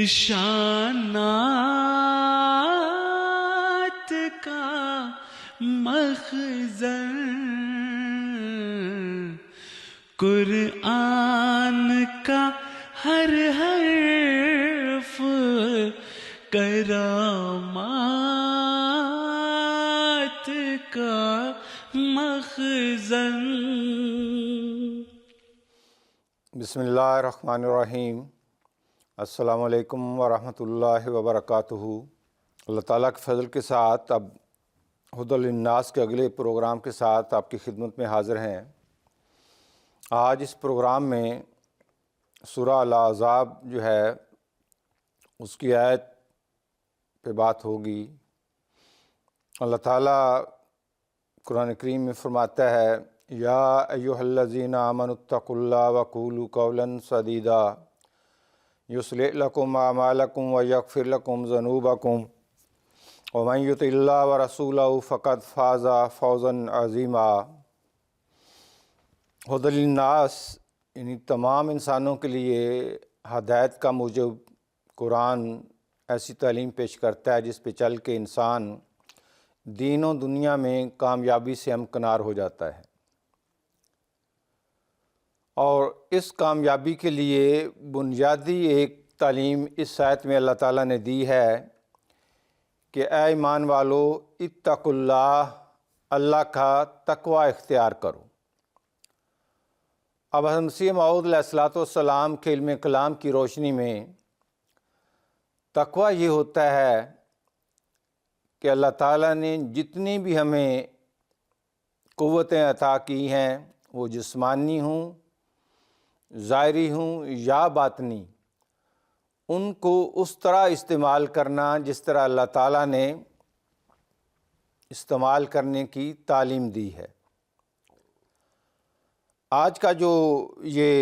نشانات کا مخزن قرآن کا ہر حرف کرامات کا مخزن۔ بسم اللہ الرحمن الرحیم۔ السلام علیکم ورحمۃ اللہ وبرکاتہ۔ اللہ تعالیٰ کے فضل کے ساتھ اب ہدی للناس کے اگلے پروگرام کے ساتھ آپ کی خدمت میں حاضر ہیں۔ آج اس پروگرام میں سورہ الاحزاب جو ہے اس کی آیت پہ بات ہوگی۔ اللہ تعالیٰ قرآن کریم میں فرماتا ہے یا ایھا الذین آمنوا اتقوا اللہ وقولوا قولا سدیدا یصلح لکم اعمالکم ویغفر لکم ذنوبکم ومن یطع اللہ ورسولہ فقد فاز فوزا عظیما۔ ہدی للناس یعنی تمام انسانوں کے لیے ہدایت کا موجب قرآن ایسی تعلیم پیش کرتا ہے جس پہ چل کے انسان دین و دنیا میں کامیابی سے ہمکنار ہو جاتا ہے، اور اس کامیابی کے لیے بنیادی ایک تعلیم اس آیت میں اللہ تعالیٰ نے دی ہے کہ اے ایمان والو اتقوا اللہ، اللہ کا تقوی اختیار کرو۔ اب حضرت مسیح موعود علیہ السلام کے علم کلام کی روشنی میں تقوی یہ ہوتا ہے کہ اللہ تعالیٰ نے جتنی بھی ہمیں قوتیں عطا کی ہیں، وہ جسمانی ہوں، ظاہری ہوں یا باطنی، ان کو اس طرح استعمال کرنا جس طرح اللہ تعالیٰ نے استعمال کرنے کی تعلیم دی ہے۔ آج کا جو یہ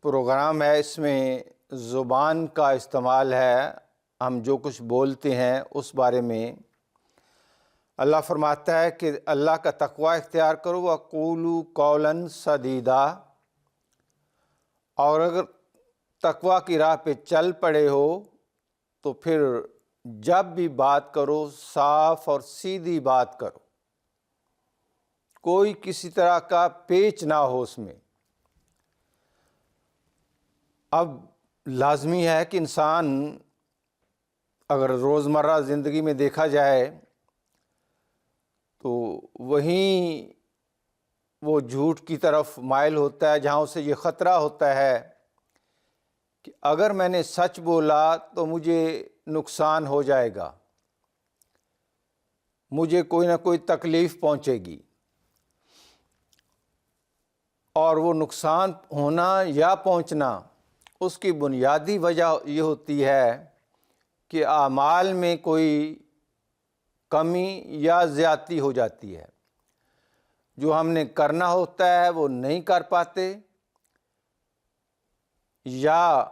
پروگرام ہے اس میں زبان کا استعمال ہے، ہم جو کچھ بولتے ہیں اس بارے میں اللہ فرماتا ہے کہ اللہ کا تقوی اختیار کرو وقولوا قولا سدیدا، اور اگر تقوی کی راہ پہ چل پڑے ہو تو پھر جب بھی بات کرو صاف اور سیدھی بات کرو، کوئی کسی طرح کا پیچ نہ ہو اس میں۔ اب لازمی ہے کہ انسان اگر روزمرہ زندگی میں دیکھا جائے تو وہیں وہ جھوٹ کی طرف مائل ہوتا ہے جہاں اسے یہ خطرہ ہوتا ہے کہ اگر میں نے سچ بولا تو مجھے نقصان ہو جائے گا، مجھے کوئی نہ کوئی تکلیف پہنچے گی، اور وہ نقصان ہونا یا پہنچنا اس کی بنیادی وجہ یہ ہوتی ہے کہ اعمال میں کوئی کمی یا زیادتی ہو جاتی ہے، جو ہم نے کرنا ہوتا ہے وہ نہیں کر پاتے، یا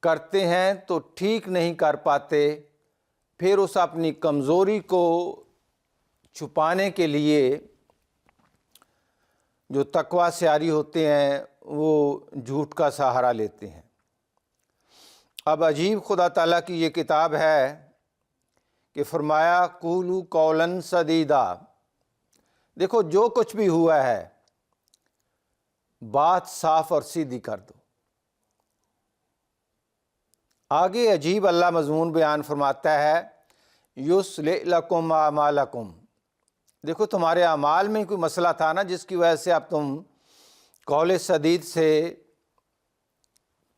کرتے ہیں تو ٹھیک نہیں کر پاتے، پھر اس اپنی کمزوری کو چھپانے کے لیے جو تقوی سے عاری ہوتے ہیں وہ جھوٹ کا سہارا لیتے ہیں۔ اب عجیب خدا تعالیٰ کی یہ کتاب ہے کہ فرمایا قولوا قولا سدیدا، دیکھو جو کچھ بھی ہوا ہے بات صاف اور سیدھی کر دو۔ آگے عجیب اللہ مضمون بیان فرماتا ہے یصلح لکم اعمالکم، دیکھو تمہارے اعمال میں کوئی مسئلہ تھا نا جس کی وجہ سے اب تم قول سدید سے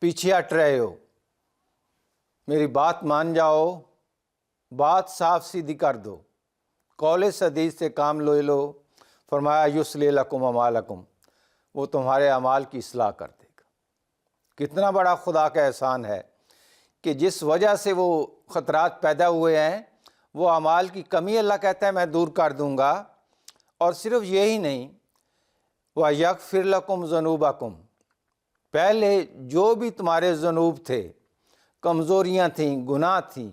پیچھے ہٹ رہے ہو، میری بات مان جاؤ، بات صاف سیدھی کر دو، قول سدید سے کام لے لو۔ فرمایا یصلح لکم اعمالکم، وہ تمہارے اعمال کی اصلاح کر دے گا۔ کتنا بڑا خدا کا احسان ہے کہ جس وجہ سے وہ خطرات پیدا ہوئے ہیں وہ اعمال کی کمی اللہ کہتا ہے میں دور کر دوں گا، اور صرف یہی نہیں وَيَغْفِرْ لَكُمْ ذُنُوبَكُمْ، پہلے جو بھی تمہارے ذنوب تھے، کمزوریاں تھیں، گناہ تھیں،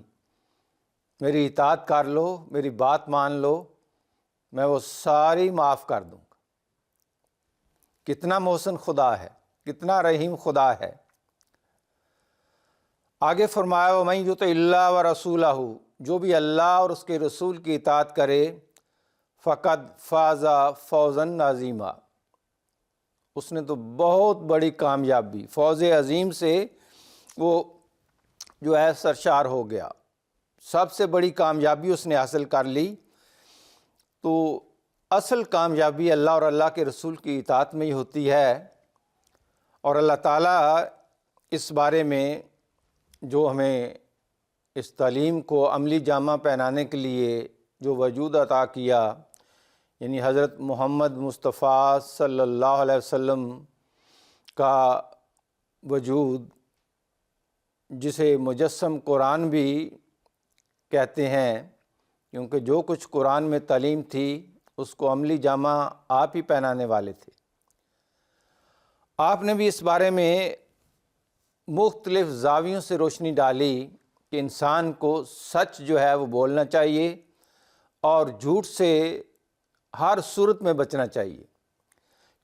میری اطاعت کر لو، میری بات مان لو، میں وہ ساری معاف کر دوں گا۔ کتنا محسن خدا ہے، کتنا رحیم خدا ہے۔ آگے فرمایا وَمَن یُطِعِ اللَّهَ وَرَسُولَهُ، جو بھی اللہ اور اس کے رسول کی اطاعت کرے فقد فاز فوزا عظیما، اس نے تو بہت بڑی کامیابی، فوز عظیم سے وہ جو ہے سرشار ہو گیا، سب سے بڑی کامیابی اس نے حاصل کر لی۔ تو اصل کامیابی اللہ اور اللہ کے رسول کی اطاعت میں ہی ہوتی ہے، اور اللہ تعالیٰ اس بارے میں جو ہمیں اس تعلیم کو عملی جامہ پہنانے کے لیے جو وجود عطا کیا، یعنی حضرت محمد مصطفیٰ صلی اللہ علیہ وسلم کا وجود، جسے مجسم قرآن بھی کہتے ہیں، کیونکہ جو کچھ قرآن میں تعلیم تھی اس کو عملی جامہ آپ ہی پہنانے والے تھے۔ آپ نے بھی اس بارے میں مختلف زاویوں سے روشنی ڈالی کہ انسان کو سچ جو ہے وہ بولنا چاہیے اور جھوٹ سے ہر صورت میں بچنا چاہیے۔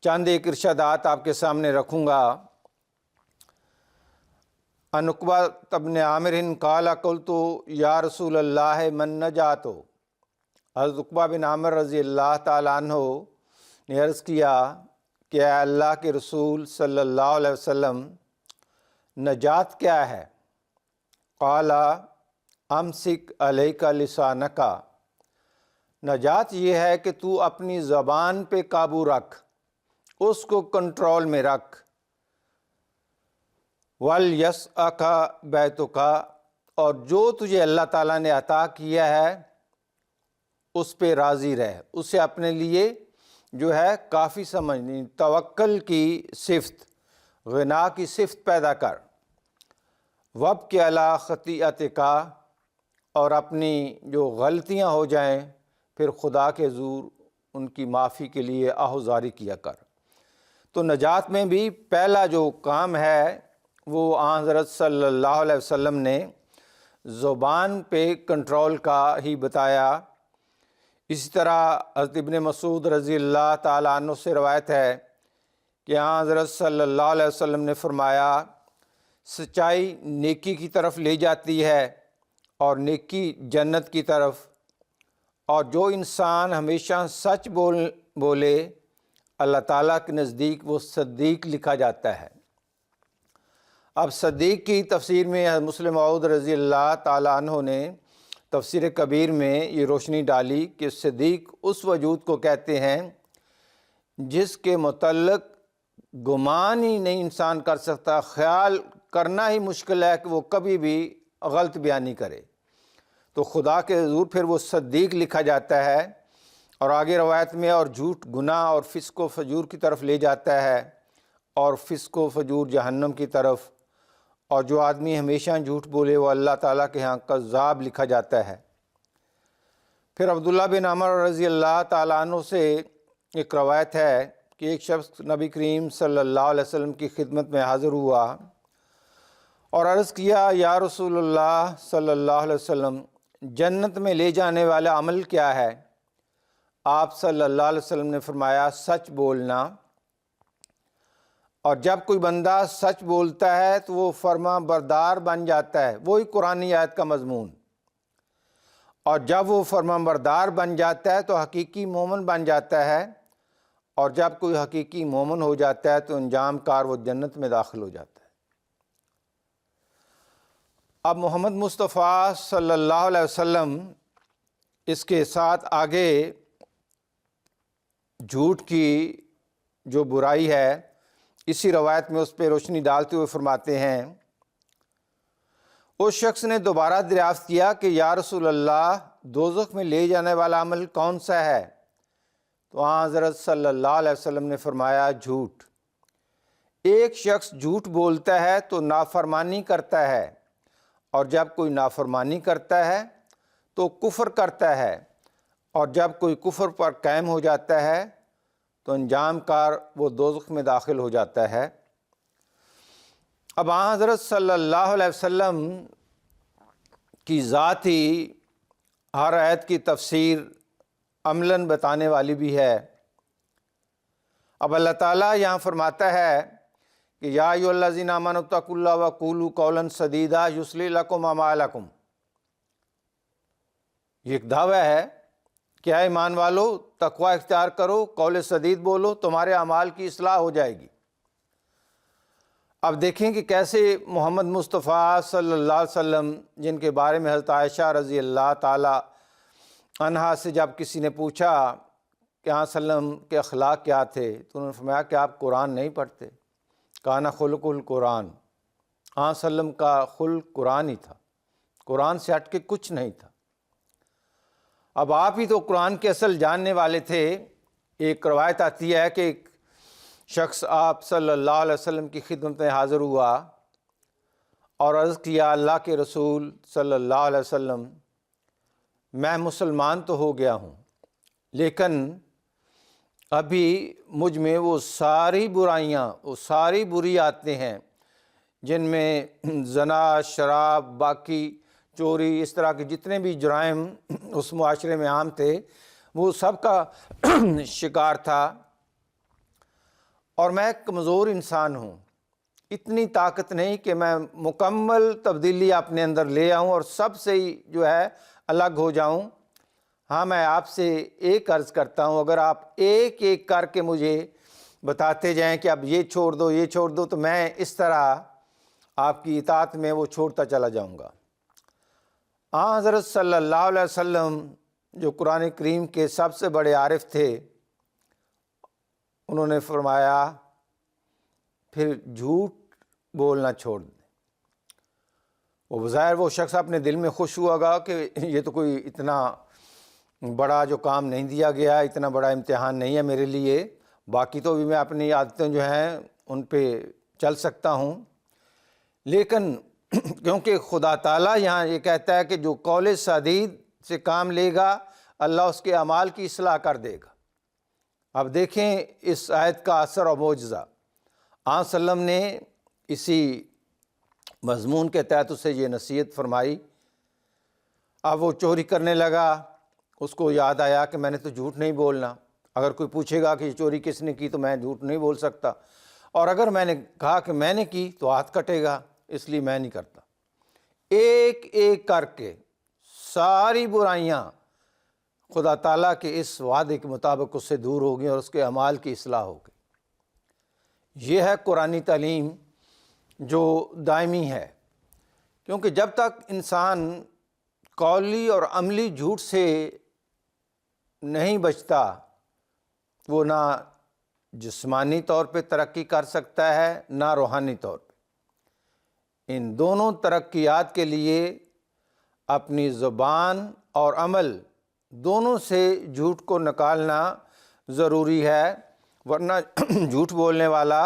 چند ایک ارشادات آپ کے سامنے رکھوں گا۔ عن عقبہ بن عامر قال قلت یا رسول اللہ من نجات، حضرت عقبہ بن عامر رضی اللہ تعالیٰ عنہ نے عرض کیا کہ اے اللہ کے رسول صلی اللہ علیہ وسلم، نجات کیا ہے؟ قال امسک علیک لسانک، نجات یہ ہے کہ تو اپنی زبان پہ قابو رکھ، اس کو کنٹرول میں رکھ۔ وَلْيَسْعَكَ بَيْتُكَ، اور جو تجھے اللہ تعالیٰ نے عطا کیا ہے اس پہ راضی رہ، اسے اپنے لیے جو ہے کافی سمجھنی، توکل کی صفت، غنا کی صفت پیدا کر۔ وَابْكِ عَلَىٰ خَطِیئَتِکَ، اور اپنی جو غلطیاں ہو جائیں پھر خدا کے حضور ان کی معافی کے لیے آہوزاری کیا کر۔ تو نجات میں بھی پہلا جو کام ہے وہ آن حضرت صلی اللہ علیہ وسلم نے زبان پہ کنٹرول کا ہی بتایا۔ اسی طرح حضرت ابن مسعود رضی اللہ تعالیٰ عنہ سے روایت ہے کہ آن حضرت صلی اللہ علیہ وسلم نے فرمایا، سچائی نیکی کی طرف لے جاتی ہے اور نیکی جنت کی طرف، اور جو انسان ہمیشہ سچ بولے اللہ تعالیٰ کے نزدیک وہ صدیق لکھا جاتا ہے۔ اب صدیق کی تفسیر میں حضرت مسلم موعود رضی اللہ تعالیٰ عنہ نے تفسیر کبیر میں یہ روشنی ڈالی کہ صدیق اس وجود کو کہتے ہیں جس کے متعلق گمان ہی نہیں انسان کر سکتا، خیال کرنا ہی مشکل ہے کہ وہ کبھی بھی غلط بیانی کرے، تو خدا کے حضور پھر وہ صدیق لکھا جاتا ہے۔ اور آگے روایت میں اور جھوٹ گناہ اور فسق و فجور کی طرف لے جاتا ہے، اور فسق و فجور جہنم کی طرف، اور جو آدمی ہمیشہ جھوٹ بولے وہ اللہ تعالیٰ کے ہاں کذاب لکھا جاتا ہے۔ پھر عبداللہ بن عمر رضی اللہ تعالیٰ عنہ سے ایک روایت ہے کہ ایک شخص نبی کریم صلی اللہ علیہ وسلم کی خدمت میں حاضر ہوا اور عرض کیا، یا رسول اللہ صلی اللہ علیہ وسلم، جنت میں لے جانے والا عمل کیا ہے؟ آپ صلی اللہ علیہ وسلم نے فرمایا، سچ بولنا۔ اور جب کوئی بندہ سچ بولتا ہے تو وہ فرما بردار بن جاتا ہے، وہی قرآنی آیت کا مضمون، اور جب وہ فرما بردار بن جاتا ہے تو حقیقی مومن بن جاتا ہے، اور جب کوئی حقیقی مومن ہو جاتا ہے تو انجام کار وہ جنت میں داخل ہو جاتا ہے۔ اب محمد مصطفیٰ صلی اللہ علیہ وسلم اس کے ساتھ آگے جھوٹ کی جو برائی ہے اسی روایت میں اس پہ روشنی ڈالتے ہوئے فرماتے ہیں، اس شخص نے دوبارہ دریافت کیا کہ یا رسول اللہ، دوزخ میں لے جانے والا عمل کون سا ہے؟ تو آن حضرت صلی اللہ علیہ وسلم نے فرمایا، جھوٹ۔ ایک شخص جھوٹ بولتا ہے تو نافرمانی کرتا ہے، اور جب کوئی نافرمانی کرتا ہے تو کفر کرتا ہے، اور جب کوئی کفر پر قائم ہو جاتا ہے تو انجام کار وہ دوزخ میں داخل ہو جاتا ہے۔ اب آن حضرت صلی اللہ علیہ وسلم کی ذات ہی ہر آیت کی تفسیر عملاً بتانے والی بھی ہے۔ اب اللہ تعالیٰ یہاں فرماتا ہے کہ یا ایھا الذین آمنوا اتقوا اللہ وقولوا قولا سدیدا یصلح لکم اعمالکم، یہ ایک دعویٰ ہے کہ اے ایمان والو تقوی اختیار کرو، قول سدید بولو، تمہارے اعمال کی اصلاح ہو جائے گی۔ اب دیکھیں کہ کیسے محمد مصطفیٰ صلی اللہ علیہ وسلم، جن کے بارے میں حضرت عائشہ رضی اللہ تعالی عنہا سے جب کسی نے پوچھا کہ آپ صلی اللہ علیہ وسلم کے اخلاق کیا تھے، تو انہوں نے فرمایا کہ آپ قرآن نہیں پڑھتے، کان خلق القرآن، آپ صلی اللہ علیہ وسلم کا خلق قرآن ہی تھا، قرآن سے ہٹ کے کچھ نہیں تھا۔ اب آپ ہی تو قرآن کے اصل جاننے والے تھے۔ ایک روایت آتی ہے کہ ایک شخص آپ صلی اللہ علیہ وسلم کی خدمت میں حاضر ہوا اور عرض کیا، اللہ کے رسول صلی اللہ علیہ وسلم، میں مسلمان تو ہو گیا ہوں، لیکن ابھی مجھ میں وہ ساری برائیاں، وہ ساری بری عادتیں ہیں جن میں زنا، شراب، باقی چوری، اس طرح کے جتنے بھی جرائم اس معاشرے میں عام تھے، وہ سب کا شکار تھا، اور میں ایک کمزور انسان ہوں، اتنی طاقت نہیں کہ میں مکمل تبدیلی اپنے اندر لے آؤں اور سب سے ہی جو ہے الگ ہو جاؤں۔ ہاں، میں آپ سے ایک عرض کرتا ہوں، اگر آپ ایک ایک کر کے مجھے بتاتے جائیں کہ اب یہ چھوڑ دو، یہ چھوڑ دو، تو میں اس طرح آپ کی اطاعت میں وہ چھوڑتا چلا جاؤں گا۔ حضرت صلی اللہ علیہ وسلم جو قرآن کریم کے سب سے بڑے عارف تھے، انہوں نے فرمایا پھر جھوٹ بولنا چھوڑ دیں۔ وہ بظاہر وہ شخص اپنے دل میں خوش ہوا گا کہ یہ تو کوئی اتنا بڑا جو کام نہیں دیا گیا، اتنا بڑا امتحان نہیں ہے میرے لیے، باقی تو بھی میں اپنی عادتیں جو ہیں ان پہ چل سکتا ہوں، لیکن کیونکہ خدا تعالیٰ یہاں یہ کہتا ہے کہ جو قول سدید سے کام لے گا اللہ اس کے اعمال کی اصلاح کر دے گا۔ اب دیکھیں اس آیت کا اثر اور معجزہ۔ آپ صلی اللہ علیہ وسلم نے اسی مضمون کے تحت اسے یہ نصیحت فرمائی۔ اب وہ چوری کرنے لگا، اس کو یاد آیا کہ میں نے تو جھوٹ نہیں بولنا، اگر کوئی پوچھے گا کہ یہ چوری کس نے کی تو میں جھوٹ نہیں بول سکتا، اور اگر میں نے کہا کہ میں نے کی تو ہاتھ کٹے گا، اس لیے میں نہیں کرتا۔ ایک ایک کر کے ساری برائیاں خدا تعالیٰ کے اس وعدے کے مطابق اس سے دور ہو گئیں اور اس کے اعمال کی اصلاح ہو گئی۔ یہ ہے قرآنی تعلیم جو دائمی ہے، کیونکہ جب تک انسان قولی اور عملی جھوٹ سے نہیں بچتا، وہ نہ جسمانی طور پہ ترقی کر سکتا ہے نہ روحانی طور پہ۔ ان دونوں ترقیات کے لیے اپنی زبان اور عمل دونوں سے جھوٹ کو نکالنا ضروری ہے، ورنہ جھوٹ بولنے والا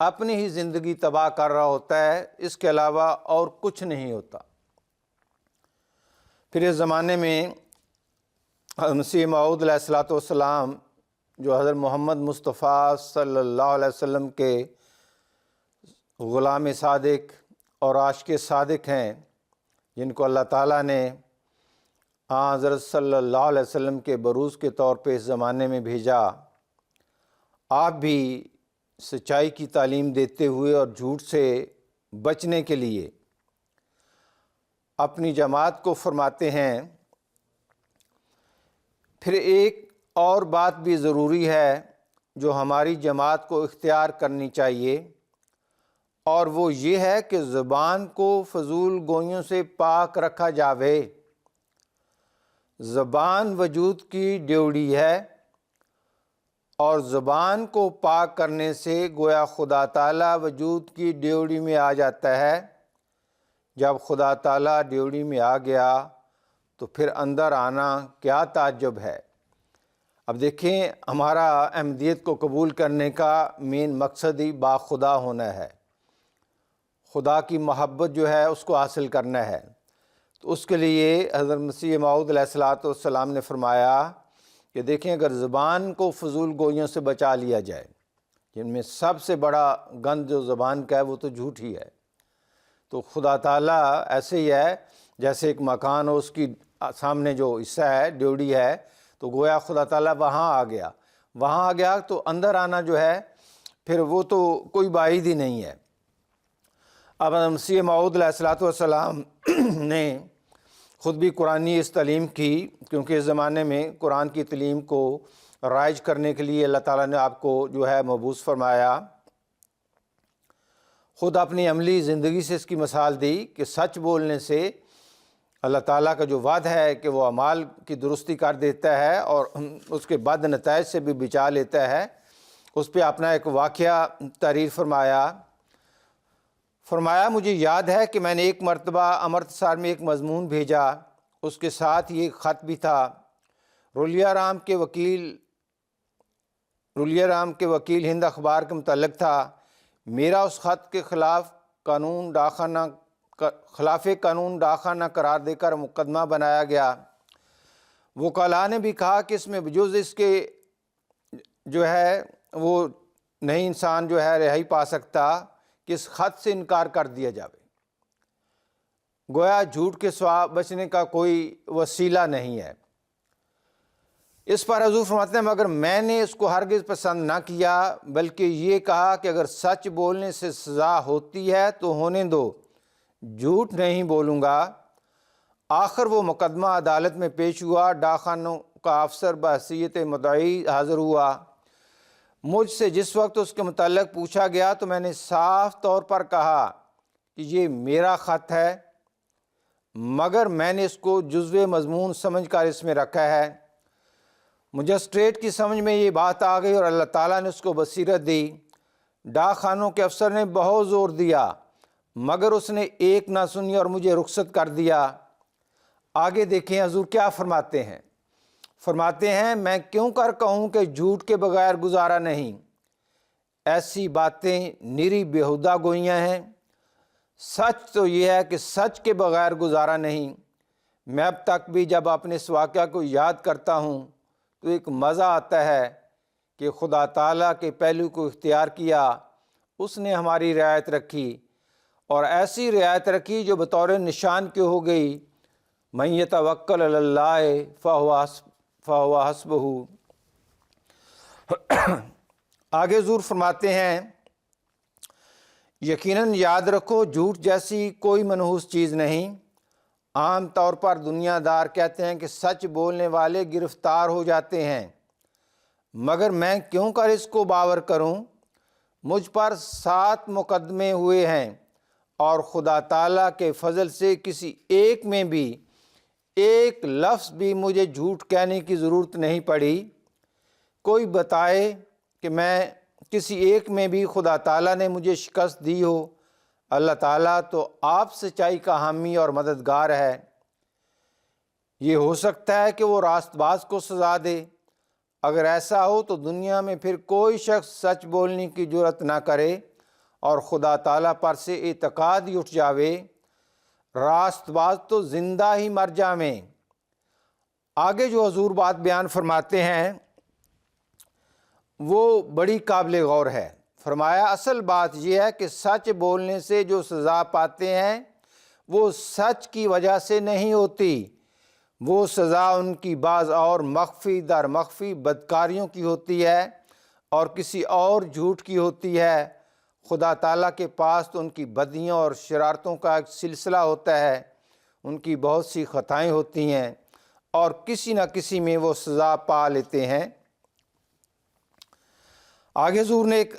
اپنی ہی زندگی تباہ کر رہا ہوتا ہے، اس کے علاوہ اور کچھ نہیں ہوتا۔ پھر اس زمانے میں مسیح موعود علیہ الصلوۃ والسلام جو حضرت محمد مصطفیٰ صلی اللہ علیہ وسلم کے غلام صادق اور عاشق صادق ہیں، جن کو اللہ تعالیٰ نے حضرت صلی اللہ علیہ وسلم کے بروز کے طور پہ اس زمانے میں بھیجا، آپ بھی سچائی کی تعلیم دیتے ہوئے اور جھوٹ سے بچنے کے لیے اپنی جماعت کو فرماتے ہیں۔ پھر ایک اور بات بھی ضروری ہے جو ہماری جماعت کو اختیار کرنی چاہیے، اور وہ یہ ہے کہ زبان کو فضول گوئیوں سے پاک رکھا جاوے۔ زبان وجود کی ڈیوڑی ہے، اور زبان کو پاک کرنے سے گویا خدا تعالیٰ وجود کی ڈیوڑی میں آ جاتا ہے۔ جب خدا تعالیٰ ڈیوڑی میں آ گیا تو پھر اندر آنا کیا تعجب ہے۔ اب دیکھیں، ہمارا احمدیت کو قبول کرنے کا مین مقصد ہی باخدا ہونا ہے، خدا کی محبت جو ہے اس کو حاصل کرنا ہے۔ تو اس کے لیے حضرت مسیح موعود علیہ الصلوۃ والسلام نے فرمایا کہ دیکھیں، اگر زبان کو فضول گوئیوں سے بچا لیا جائے، جن میں سب سے بڑا گند جو زبان کا ہے وہ تو جھوٹ ہی ہے، تو خدا تعالیٰ ایسے ہی ہے جیسے ایک مکان ہو، اس کی سامنے جو حصہ ہے ڈیوڑی ہے، تو گویا خدا تعالیٰ وہاں آ گیا تو اندر آنا جو ہے پھر وہ تو کوئی بعید ہی نہیں ہے۔ اب مسیح موعود علیہ الصلوۃ والسلام نے خود بھی قرآنی اس تعلیم کی، کیونکہ اس زمانے میں قرآن کی تعلیم کو رائج کرنے کے لیے اللہ تعالیٰ نے آپ کو جو ہے مبعوث فرمایا۔ خود اپنی عملی زندگی سے اس کی مثال دی کہ سچ بولنے سے اللہ تعالیٰ کا جو وعد ہے کہ وہ اعمال کی درستی کر دیتا ہے اور اس کے بد نتائج سے بھی بچا لیتا ہے، اس پہ اپنا ایک واقعہ تحریر فرمایا مجھے یاد ہے کہ میں نے ایک مرتبہ امرتسر میں ایک مضمون بھیجا، اس کے ساتھ یہ ایک خط بھی تھا۔ رلیہ رام کے وکیل ہند اخبار کے متعلق تھا۔ میرا اس خط کے خلاف قانون ڈاخانہ قرار دے کر مقدمہ بنایا گیا۔ وکلاء نے بھی کہا کہ اس میں بجز اس کے جو ہے وہ نہیں انسان جو ہے رہائی پا سکتا کہ اس خط سے انکار کر دیا جاوے، گویا جھوٹ کے سوا بچنے کا کوئی وسیلہ نہیں ہے۔ اس پر حضور فرماتے ہیں مگر میں نے اس کو ہرگز پسند نہ کیا، بلکہ یہ کہا کہ اگر سچ بولنے سے سزا ہوتی ہے تو ہونے دو، جھوٹ نہیں بولوں گا۔ آخر وہ مقدمہ عدالت میں پیش ہوا، ڈاکخانوں کا افسر بحیثیت مدعی حاضر ہوا۔ مجھ سے جس وقت اس کے متعلق پوچھا گیا تو میں نے صاف طور پر کہا کہ یہ میرا خط ہے، مگر میں نے اس کو جزو مضمون سمجھ کر اس میں رکھا ہے۔ مجسٹریٹ کی سمجھ میں یہ بات آ گئی اور اللہ تعالیٰ نے اس کو بصیرت دی۔ ڈاک خانوں کے افسر نے بہت زور دیا مگر اس نے ایک نہ سنی اور مجھے رخصت کر دیا۔ آگے دیکھیں حضور کیا فرماتے ہیں میں کیوں کر کہوں کہ جھوٹ کے بغیر گزارا نہیں، ایسی باتیں نری بیہودہ گوئیاں ہیں۔ سچ تو یہ ہے کہ سچ کے بغیر گزارا نہیں۔ میں اب تک بھی جب اپنے اس واقعہ کو یاد کرتا ہوں تو ایک مزہ آتا ہے کہ خدا تعالیٰ کے پہلو کو اختیار کیا، اس نے ہماری رعایت رکھی اور ایسی رعایت رکھی جو بطور نشان کی ہو گئی، من یتوکل علی اللہ فہو حسبہ۔ آگے حضور فرماتے ہیں یقیناً یاد رکھو جھوٹ جیسی کوئی منحوس چیز نہیں۔ عام طور پر دنیا دار کہتے ہیں کہ سچ بولنے والے گرفتار ہو جاتے ہیں، مگر میں کیوں کر اس کو باور کروں؟ مجھ پر 7 مقدمے ہوئے ہیں اور خدا تعالیٰ کے فضل سے کسی ایک میں بھی ایک لفظ بھی مجھے جھوٹ کہنے کی ضرورت نہیں پڑی۔ کوئی بتائے کہ میں کسی ایک میں بھی خدا تعالیٰ نے مجھے شکست دی ہو۔ اللہ تعالیٰ تو آپ سچائی کا حامی اور مددگار ہے۔ یہ ہو سکتا ہے کہ وہ راست باز کو سزا دے، اگر ایسا ہو تو دنیا میں پھر کوئی شخص سچ بولنے کی جرت نہ کرے اور خدا تعالیٰ پر سے اعتقاد ہی اٹھ جاوے، راست باز تو زندہ ہی مر جاویں۔ آگے جو حضور بات بیان فرماتے ہیں وہ بڑی قابل غور ہے۔ فرمایا اصل بات یہ ہے کہ سچ بولنے سے جو سزا پاتے ہیں وہ سچ کی وجہ سے نہیں ہوتی، وہ سزا ان کی بعض اور مخفی در مخفی بدکاریوں کی ہوتی ہے اور کسی اور جھوٹ کی ہوتی ہے۔ خدا تعالیٰ کے پاس تو ان کی بدیوں اور شرارتوں کا ایک سلسلہ ہوتا ہے، ان کی بہت سی خطائیں ہوتی ہیں اور کسی نہ کسی میں وہ سزا پا لیتے ہیں۔ آگے حضور نے ایک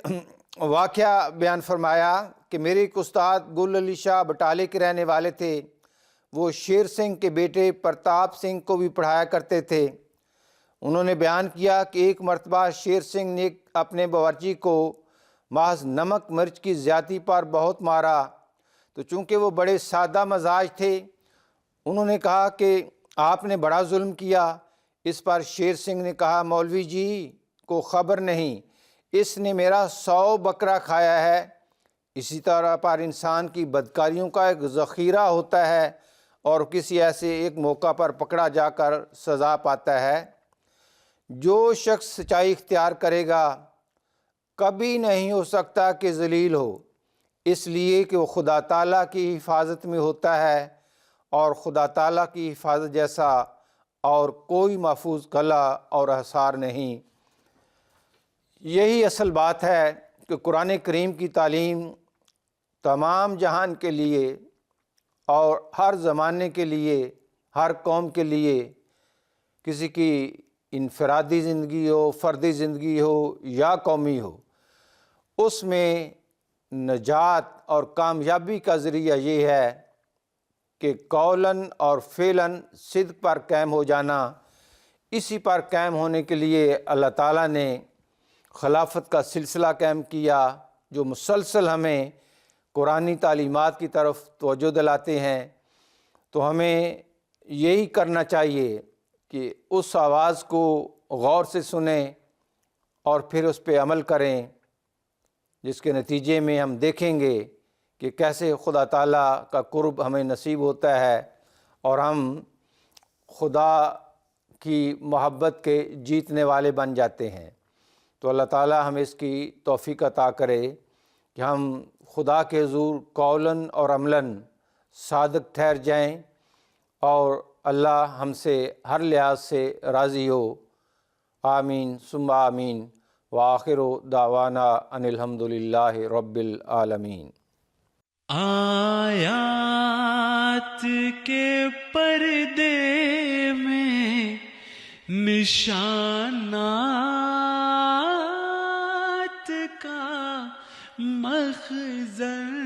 واقعہ بیان فرمایا کہ میرے ایک استاد گل علی شاہ بٹالے کے رہنے والے تھے، وہ شیر سنگھ کے بیٹے پرتاپ سنگھ کو بھی پڑھایا کرتے تھے۔ انہوں نے بیان کیا کہ ایک مرتبہ شیر سنگھ نے اپنے باورچی کو محض نمک مرچ کی زیادتی پر بہت مارا، تو چونکہ وہ بڑے سادہ مزاج تھے انہوں نے کہا کہ آپ نے بڑا ظلم کیا۔ اس پر شیر سنگھ نے کہا مولوی جی کو خبر نہیں، اس نے میرا 100 بکرا کھایا ہے۔ اسی طرح پر انسان کی بدکاریوں کا ایک ذخیرہ ہوتا ہے اور کسی ایسے ایک موقع پر پکڑا جا کر سزا پاتا ہے۔ جو شخص سچائی اختیار کرے گا کبھی نہیں ہو سکتا کہ ذلیل ہو، اس لیے کہ وہ خدا تعالیٰ کی حفاظت میں ہوتا ہے اور خدا تعالیٰ کی حفاظت جیسا اور کوئی محفوظ قلعہ اور حصار نہیں۔ یہی اصل بات ہے کہ قرآن کریم کی تعلیم تمام جہان کے لیے اور ہر زمانے کے لیے، ہر قوم کے لیے، کسی کی انفرادی زندگی ہو، فردی زندگی ہو یا قومی ہو، اس میں نجات اور کامیابی کا ذریعہ یہ ہے کہ قولاً اور فعلاً صدق پر قائم ہو جانا۔ اسی پر قائم ہونے کے لیے اللہ تعالیٰ نے خلافت کا سلسلہ قائم کیا، جو مسلسل ہمیں قرآنی تعلیمات کی طرف توجہ دلاتے ہیں۔ تو ہمیں یہی کرنا چاہیے کہ اس آواز کو غور سے سنیں اور پھر اس پہ عمل کریں، جس کے نتیجے میں ہم دیکھیں گے کہ کیسے خدا تعالیٰ کا قرب ہمیں نصیب ہوتا ہے اور ہم خدا کی محبت کے جیتنے والے بن جاتے ہیں۔ تو اللہ تعالیٰ ہمیں اس کی توفیق عطا کرے کہ ہم خدا کے حضور قولاً اور عملاً صادق ٹھہر جائیں اور اللہ ہم سے ہر لحاظ سے راضی ہو۔ آمین ثم آمین، وآخر دعوانا ان الحمد للہ رب العالمین۔ آیات کے پردے میں نشانات کا مخزن،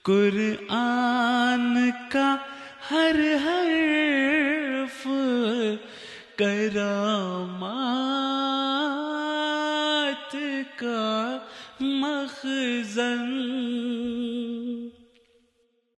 قرآن کا ہر حرف کرامات کا مخزن۔